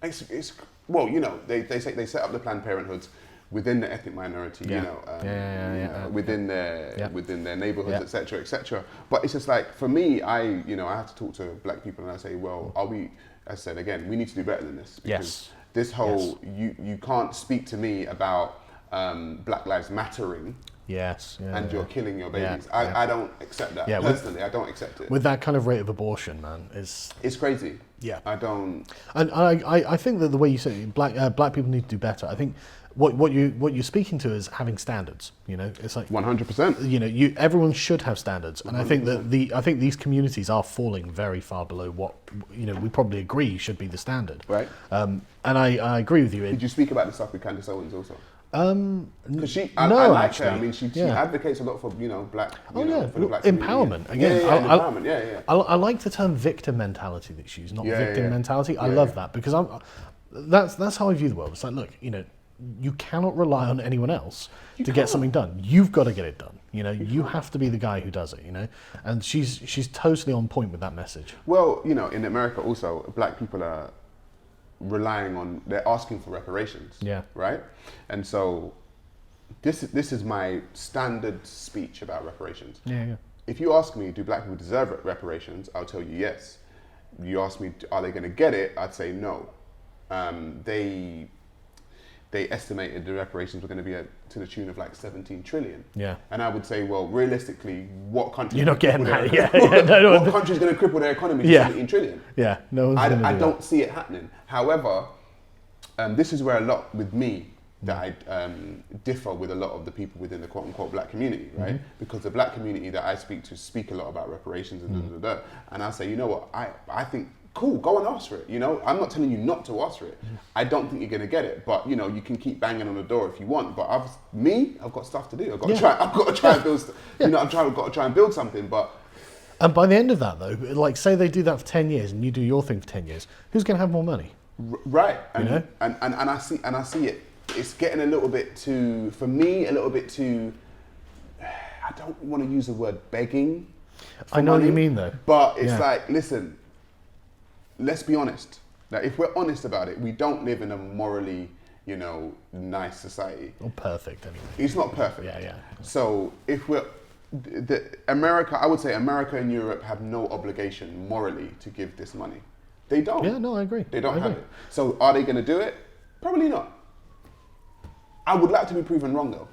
It's well, they set up the Planned Parenthood within the ethnic minority, within their neighborhoods, etc., etc. But it's just for me, I have to talk to black people and I say, well, I said again, we need to do better than this. Because this whole, you can't speak to me about Black Lives Mattering. And you're killing your babies. I don't accept that. Personally, I don't accept it. With that kind of rate of abortion, man, it's crazy. Yeah. I don't. And I think that the way you say black people need to do better. I think what you're speaking to is having standards. It's 100%. Everyone should have standards, and 100%. I think these communities are falling very far below what we probably agree should be the standard. Right. And I agree with you. Did you speak about the stuff with Candace Owens also? Because I like her. I mean, she advocates a lot for black. For the black empowerment community. again. Empowerment. I like the term victim mentality that she used, not victim mentality. I love that because that's how I view the world. It's look, you cannot rely on anyone else to get something done. You've got to get it done. You have to be the guy who does it. And she's totally on point with that message. Well, in America also, black people are they're asking for reparations. Yeah. Right? And so this is my standard speech about reparations. Yeah. If you ask me, do black people deserve reparations? I'll tell you yes. You ask me, are they going to get it? I'd say no. They estimated the reparations were going to be to the tune of 17 trillion. Yeah. And I would say, well, realistically, what country? You're not getting that. What country is going to cripple their economy to 17 trillion? Yeah. No one's I don't see it happening. However, this is where a lot with me that I differ with a lot of the people within the quote unquote black community, right? Mm-hmm. Because the black community that I speak to speak a lot about reparations and and I say, you know what, I think cool, go and ask for it. I'm not telling you not to ask for it. I don't think you're gonna get it, but you can keep banging on the door if you want. But I've got stuff to do. I've got to try and build. I've got to try and build something. But and by the end of that, though, like say they do that for 10 years and you do your thing for 10 years, who's gonna have more money? Right. And I see it. It's getting a little bit too, for me, I don't want to use the word begging. I know what you mean, though. But it's like, listen, let's be honest. Now, if we're honest about it, we don't live in a morally, nice society. Or perfect, anyway. It's not perfect. Yeah. So if I would say America and Europe have no obligation morally to give this money. They don't. Yeah, no, I agree. They don't have it. So are they going to do it? Probably not. I would like to be proven wrong, though.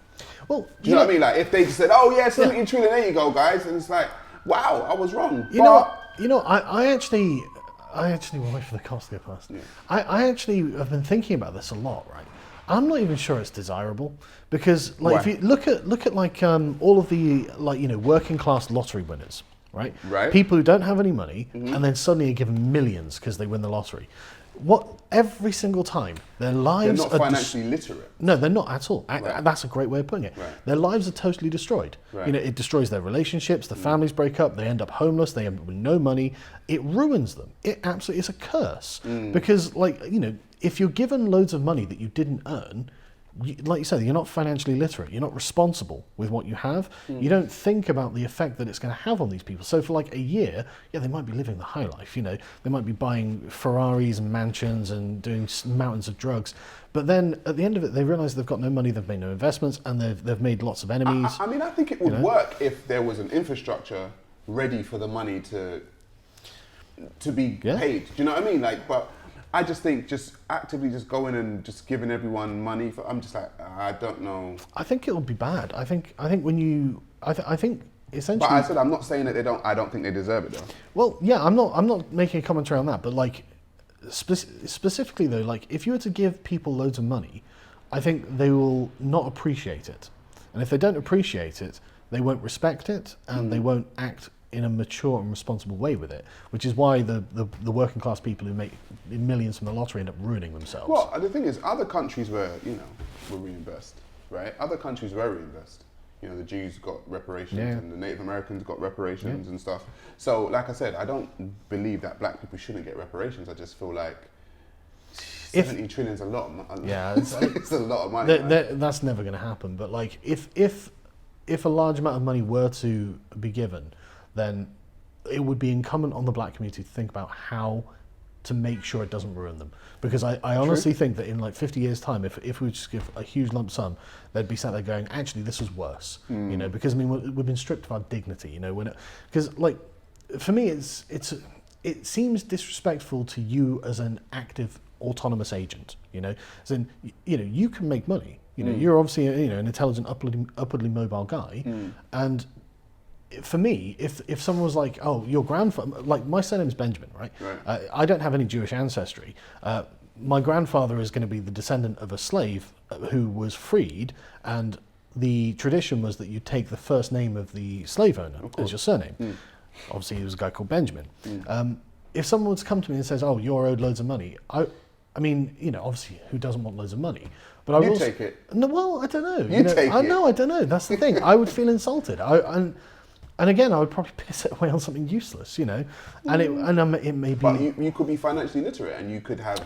Well, do you know what I mean? Like if they just said, "Oh yeah, $17 trillion, there you go, guys," and it's like, "Wow, I was wrong." I actually will wait for the cost to go past. Yeah. I actually have been thinking about this a lot, right? I'm not even sure it's desirable because, like, if you look at like all of the working class lottery winners, right? Right. People who don't have any money and then suddenly are given millions because they win the lottery. Every single time their lives they're not financially literate. No, they're not at all. Right. That's a great way of putting it. Right. Their lives are totally destroyed. Right. It destroys their relationships. The families break up. They end up homeless. They end up with no money. It ruins them. It absolutely is a curse because, if you're given loads of money that you didn't earn, like you said, you're not financially literate. You're not responsible with what you have. You don't think about the effect that it's going to have on these people. So for like a year, they might be living the high life. They might be buying Ferraris and mansions and doing mountains of drugs. But then at the end of it, they realise they've got no money. They've made no investments, and they've made lots of enemies. I think it would work if there was an infrastructure ready for the money to be paid. Do you know what I mean? But I just think just actively just going and just giving everyone money I'm just like, I don't know. I think it would be bad. I think essentially. But I said I'm not saying that I don't think they deserve it though. Well, yeah, I'm not making a commentary on that, but like specifically though, like if you were to give people loads of money, I think they will not appreciate it. And if they don't appreciate it, they won't respect it and they won't act in a mature and responsible way with it, which is why the working class people who make millions from the lottery end up ruining themselves. Well, the thing is, other countries were reimbursed, right? Other countries were reimbursed. The Jews got reparations and the Native Americans got reparations and stuff. So, like I said, I don't believe that black people shouldn't get reparations. I just feel like $70 trillion is a lot of money. Yeah, it's a lot of money. That's never going to happen. But like, if a large amount of money were to be given, then it would be incumbent on the black community to think about how to make sure it doesn't ruin them. Because I honestly think that in like 50 years' time, if we just give a huge lump sum, they'd be sat there going, actually, this was worse. Because we've been stripped of our dignity. Because like for me, it seems disrespectful to you as an active autonomous agent. As in, you can make money. You're obviously an intelligent, upwardly mobile guy, and for me, if someone was like, "Oh, your grandfather," like my surname's Benjamin, right? I don't have any Jewish ancestry. My grandfather is going to be the descendant of a slave who was freed, and the tradition was that you take the first name of the slave owner as your surname. Obviously, he was a guy called Benjamin. If someone was to come to me and says, "Oh, you're owed loads of money," I mean, obviously, who doesn't want loads of money? But I will take it. No, well, I don't know. Take it. I don't know. That's the thing. I would feel insulted. And again, I would probably piss it away on something useless, and it may be. But you could be financially literate, and you could have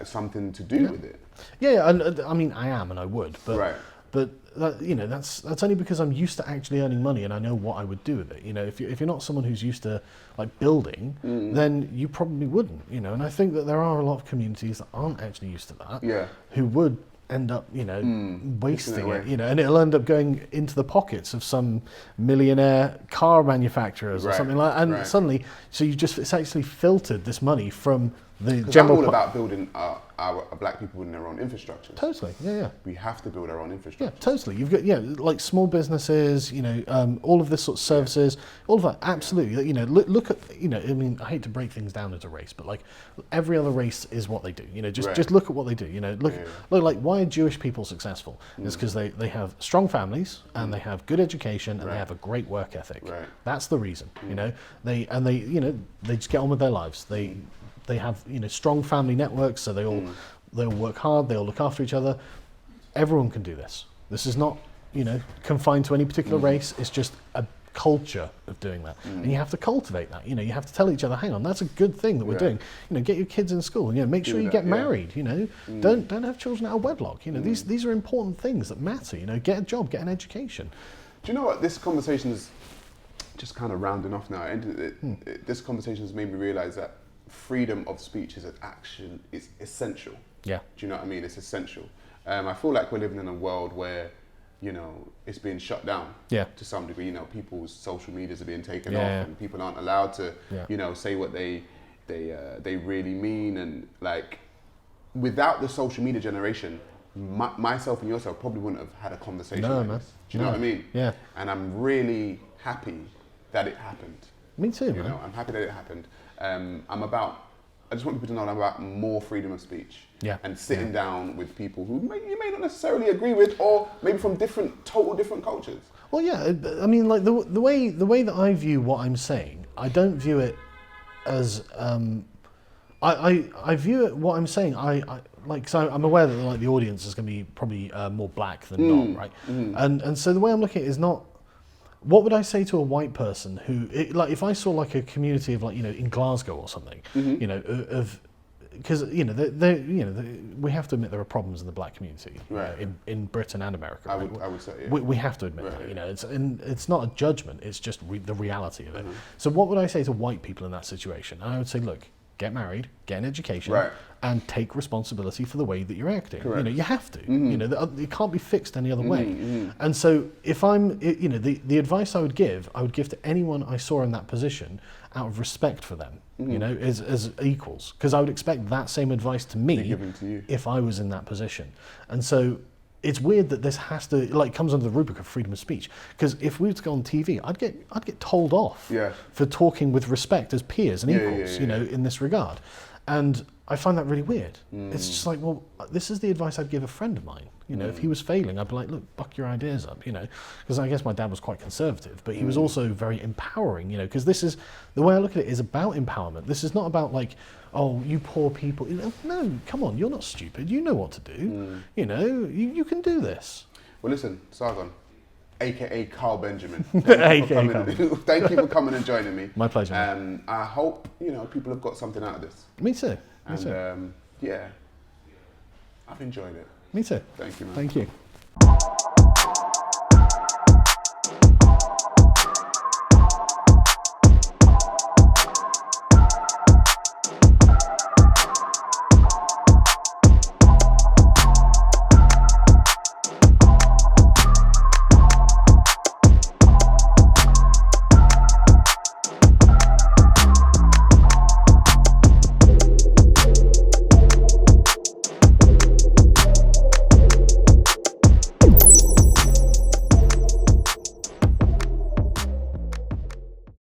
something to do with it. Yeah, and I mean, I am, and I would, but right. But that's only because I'm used to actually earning money, and I know what I would do with it. If you're not someone who's used to like building, then you probably wouldn't. And I think that there are a lot of communities that aren't actually used to that. Yeah. Who would end up, wasting it, and it'll end up going into the pockets of some millionaire car manufacturers or something like that. And suddenly, so it's actually filtered this money from the general. I'm all about building our black people in their own infrastructure. Totally, yeah. We have to build our own infrastructure. Yeah, totally. You've got like small businesses, all of this sort of services, all of that. Absolutely, look at I mean, I hate to break things down as a race, but like every other race is what they do. Just look at what they do. Look like why are Jewish people successful? It's because they have strong families and they have good education and they have a great work ethic. Right. That's the reason, you know. They just get on with their lives. They have, you know, strong family networks, so they all work hard, they all look after each other. Everyone can do this. This is not, you know, confined to any particular race. It's just a culture of doing that, and you have to cultivate that. You know, you have to tell each other, hang on, that's a good thing that we're doing. You know, get your kids in school, and, you know, make sure you get married. You know, don't have children out of wedlock. You know, these are important things that matter. You know, get a job, get an education. Do you know what, this conversation is just kind of rounding off now, and this conversation has made me realize that freedom of speech is essential. Yeah. Do you know what I mean? It's essential. I feel like we're living in a world where, you know, it's being shut down to some degree. You know, people's social medias are being taken off, and people aren't allowed to, you know, say what they really mean. And like, without the social media generation, myself and yourself probably wouldn't have had a conversation like this. Do you know what I mean? Yeah. And I'm really happy that it happened. Me too, You know, I'm happy that it happened. I just want people to know I'm about more freedom of speech. Yeah. And sitting down with people who you may not necessarily agree with, or maybe from total different cultures. Well, yeah. I mean, like the way that I view what I'm saying, I don't view it as I view it what I'm saying. I like, so I'm aware that like the audience is going to be probably more black than not, right? And so the way I'm looking at it is not. What would I say to a white person who, like, if I saw like a community of, like, you know, in Glasgow or something, you know, because, you know, we have to admit there are problems in the black community, right, in Britain and America. I would say, yeah. We have to admit that, you know, it's not a judgment, it's just the reality of it. So what would I say to white people in that situation? I would say, look, get married, get an education, and take responsibility for the way that you're acting. Correct. You know, you have to. You know, it can't be fixed any other way. And so, if I'm, you know, the advice I would give to anyone I saw in that position, out of respect for them, you know, as equals, because I would expect that same advice to me to you if I was in that position. And so, it's weird that this has to, like, comes under the rubric of freedom of speech. Because if we were to go on TV, I'd get told off for talking with respect as peers and equals, you know, in this regard. And I find that really weird. It's just like, well, this is the advice I'd give a friend of mine. You know, if he was failing, I'd be like, look, buck your ideas up, you know. Because I guess my dad was quite conservative, but he was also very empowering, you know, because this is, the way I look at it is about empowerment. This is not about like, oh, you poor people. You know, no, come on, you're not stupid. You know what to do. You know, you can do this. Well, listen, Sargon, aka Carl Benjamin. Thank you for coming and joining me. My pleasure. I hope, you know, people have got something out of this. Me too. And yeah, I've enjoyed it. Me too. Thank you, man. Thank you.